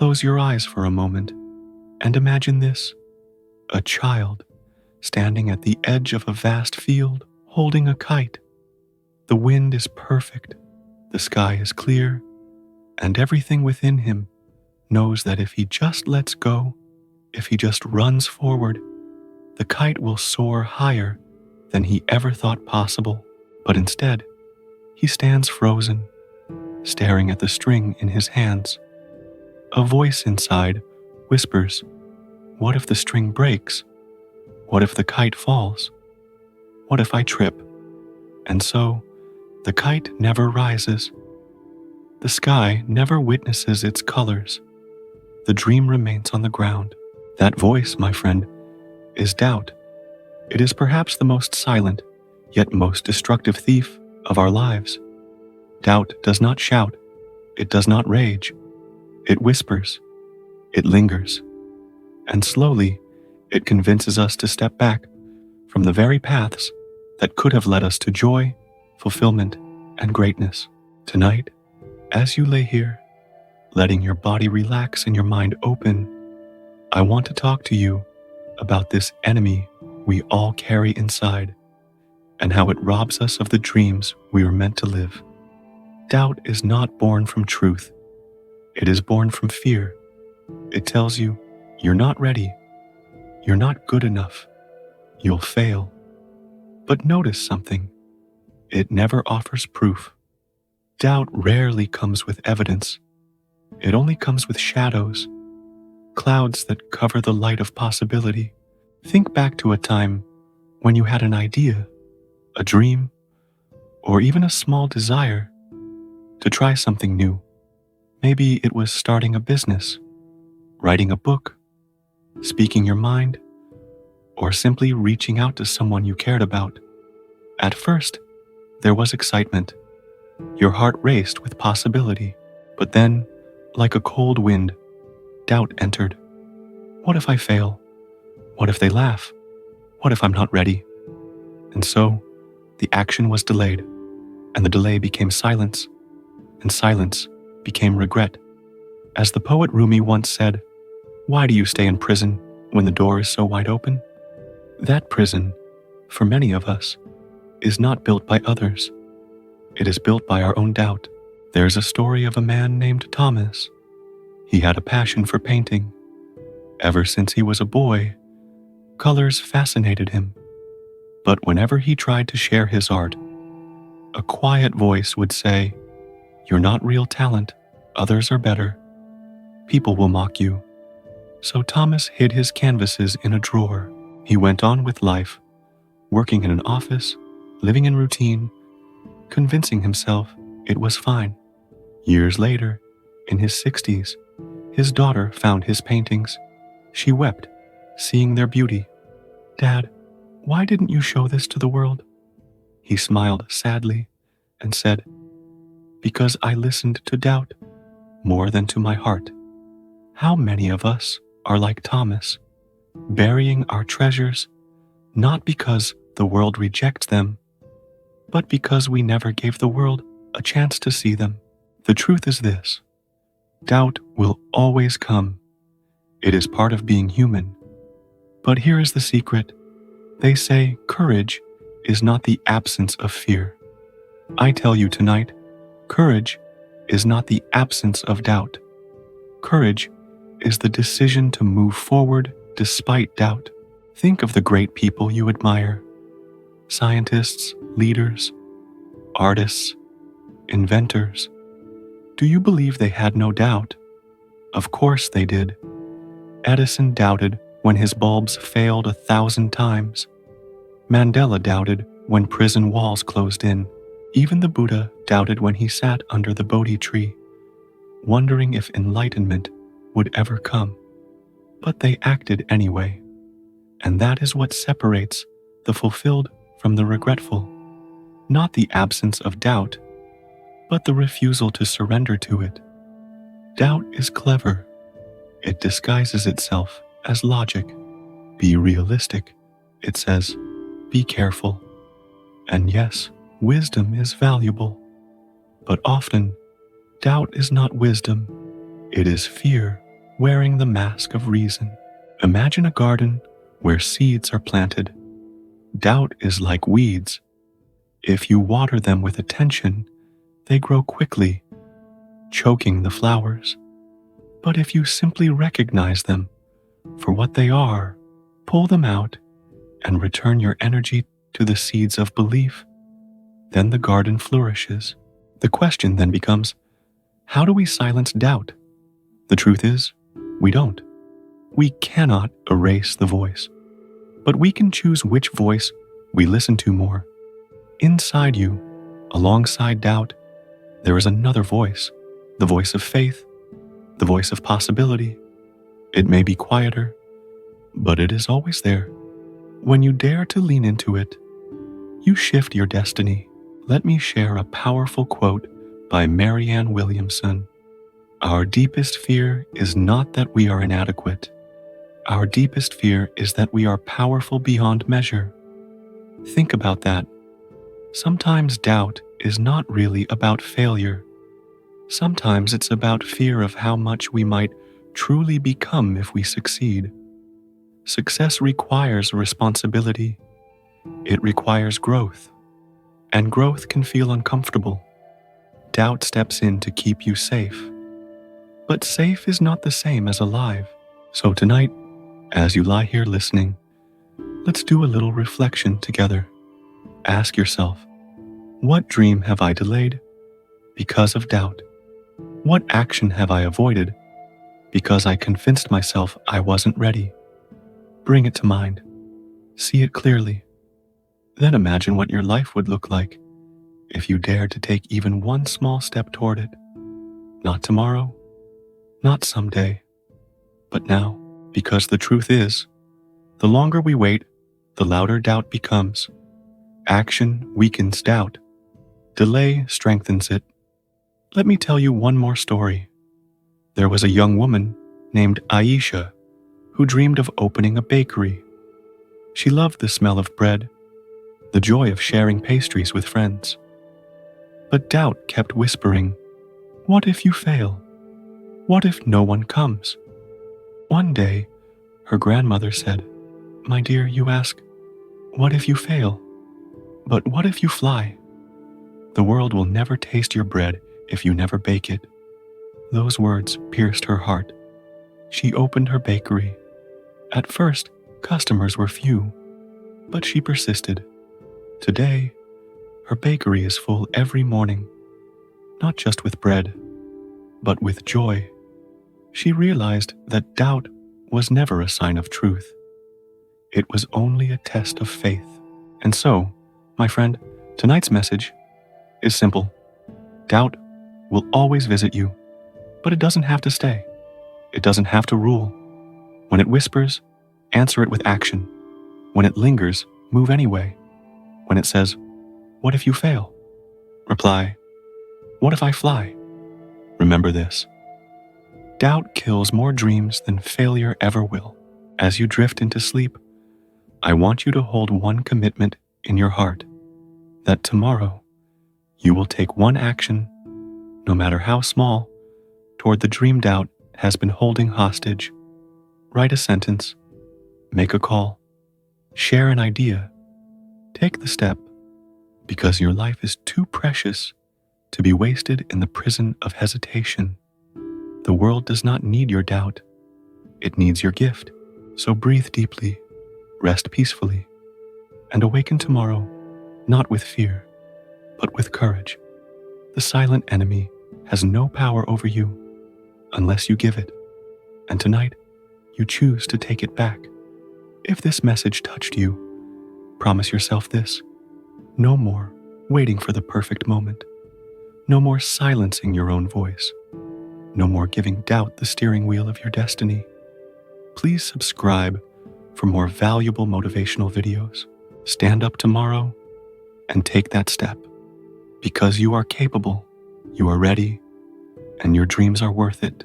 close your eyes for a moment and imagine this: a child standing at the edge of a vast field holding a kite. The wind is perfect, the sky is clear, and everything within him knows that if he just lets go, if he just runs forward, the kite will soar higher than he ever thought possible. But instead, he stands frozen, staring at the string in his hands. A voice inside whispers, "What if the string breaks? What if the kite falls? What if I trip?" And so, the kite never rises. The sky never witnesses its colors. The dream remains on the ground. That voice, my friend, is doubt. It is perhaps the most silent, yet most destructive thief of our lives. Doubt does not shout. It does not rage. It whispers. It lingers. And slowly, it convinces us to step back from the very paths that could have led us to joy, fulfillment, and greatness. Tonight, as you lay here, letting your body relax and your mind open, I want to talk to you about this enemy we all carry inside and how it robs us of the dreams we were meant to live. Doubt is not born from truth. It is born from fear. It tells you, you're not ready. You're not good enough. You'll fail. But notice something. It never offers proof. Doubt rarely comes with evidence. It only comes with shadows, clouds that cover the light of possibility. Think back to a time when you had an idea, a dream, or even a small desire to try something new. Maybe it was starting a business, writing a book, speaking your mind, or simply reaching out to someone you cared about. At first, there was excitement. Your heart raced with possibility, but then, like a cold wind, doubt entered. What if I fail? What if they laugh? What if I'm not ready? And so, the action was delayed, and the delay became silence, and silence became regret. As the poet Rumi once said, "Why do you stay in prison when the door is so wide open?" That prison, for many of us, is not built by others. It is built by our own doubt. There's a story of a man named Thomas. He had a passion for painting. Ever since he was a boy, colors fascinated him. But whenever he tried to share his art, a quiet voice would say, "You're not real talent. Others are better. People will mock you." So Thomas hid his canvases in a drawer. He went on with life, working in an office, living in routine, convincing himself it was fine. Years later, in his 60s, his daughter found his paintings. She wept, seeing their beauty. "Dad, why didn't you show this to the world?" He smiled sadly and said, "Because I listened to doubt more than to my heart." How many of us are like Thomas, burying our treasures not because the world rejects them, but because we never gave the world a chance to see them? The truth is this: doubt will always come. It is part of being human. But here is the secret. They say courage is not the absence of fear. I tell you tonight, courage is not the absence of doubt. Courage is the decision to move forward despite doubt. Think of the great people you admire: scientists, leaders, artists, inventors. Do you believe they had no doubt? Of course they did. Edison doubted when his bulbs failed 1,000 times. Mandela doubted when prison walls closed in. Even the Buddha doubted when he sat under the Bodhi tree, wondering if enlightenment would ever come. But they acted anyway. And that is what separates the fulfilled from the regretful. Not the absence of doubt, but the refusal to surrender to it. Doubt is clever. It disguises itself as logic. Be realistic, it says. Be careful. And yes, wisdom is valuable. But often, doubt is not wisdom. It is fear. wearing the mask of reason. Imagine a garden where seeds are planted. Doubt is like weeds. If you water them with attention, they grow quickly, choking the flowers. But if you simply recognize them for what they are, pull them out, and return your energy to the seeds of belief, then the garden flourishes. The question then becomes, how do we silence doubt? The truth is, we don't. We cannot erase the voice, but we can choose which voice we listen to more. Inside you, alongside doubt, there is another voice, the voice of faith, the voice of possibility. It may be quieter, but it is always there. When you dare to lean into it, you shift your destiny. Let me share a powerful quote by Marianne Williamson. Our deepest fear is not that we are inadequate. Our deepest fear is that we are powerful beyond measure. Think about that. Sometimes doubt is not really about failure. Sometimes it's about fear of how much we might truly become if we succeed. Success requires responsibility. It requires growth. And growth can feel uncomfortable. Doubt steps in to keep you safe. But safe is not the same as alive. So tonight, as you lie here listening, let's do a little reflection together. Ask yourself, what dream have I delayed because of doubt? What action have I avoided because I convinced myself I wasn't ready? Bring it to mind. See it clearly. Then imagine what your life would look like if you dared to take even one small step toward it. Not tomorrow, not someday, but now. Because the truth is, the longer we wait, the louder doubt becomes. Action weakens doubt. Delay strengthens it. Let me tell you one more story. There was a young woman named Aisha who dreamed of opening a bakery. She loved the smell of bread, the joy of sharing pastries with friends. But doubt kept whispering, "What if you fail? What if no one comes?" One day, her grandmother said, "My dear, you ask, what if you fail? But what if you fly? The world will never taste your bread if you never bake it." Those words pierced her heart. She opened her bakery. At first, customers were few, but she persisted. Today, her bakery is full every morning, not just with bread, but with joy. She realized that doubt was never a sign of truth. It was only a test of faith. And so, my friend, tonight's message is simple. Doubt will always visit you, but it doesn't have to stay. It doesn't have to rule. When it whispers, answer it with action. When it lingers, move anyway. When it says, "What if you fail?" reply, "What if I fly?" Remember this. Doubt kills more dreams than failure ever will. As you drift into sleep, I want you to hold one commitment in your heart, that tomorrow you will take one action, no matter how small, toward the dream doubt has been holding hostage. Write a sentence, make a call, share an idea, take the step, because your life is too precious to be wasted in the prison of hesitation. The world does not need your doubt. It needs your gift. So breathe deeply, rest peacefully, and awaken tomorrow, not with fear, but with courage. The silent enemy has no power over you unless you give it. And tonight, you choose to take it back. If this message touched you, promise yourself this: no more waiting for the perfect moment. No more silencing your own voice. No more giving doubt the steering wheel of your destiny. Please subscribe for more valuable motivational videos. Stand up tomorrow and take that step. Because you are capable, you are ready, and your dreams are worth it.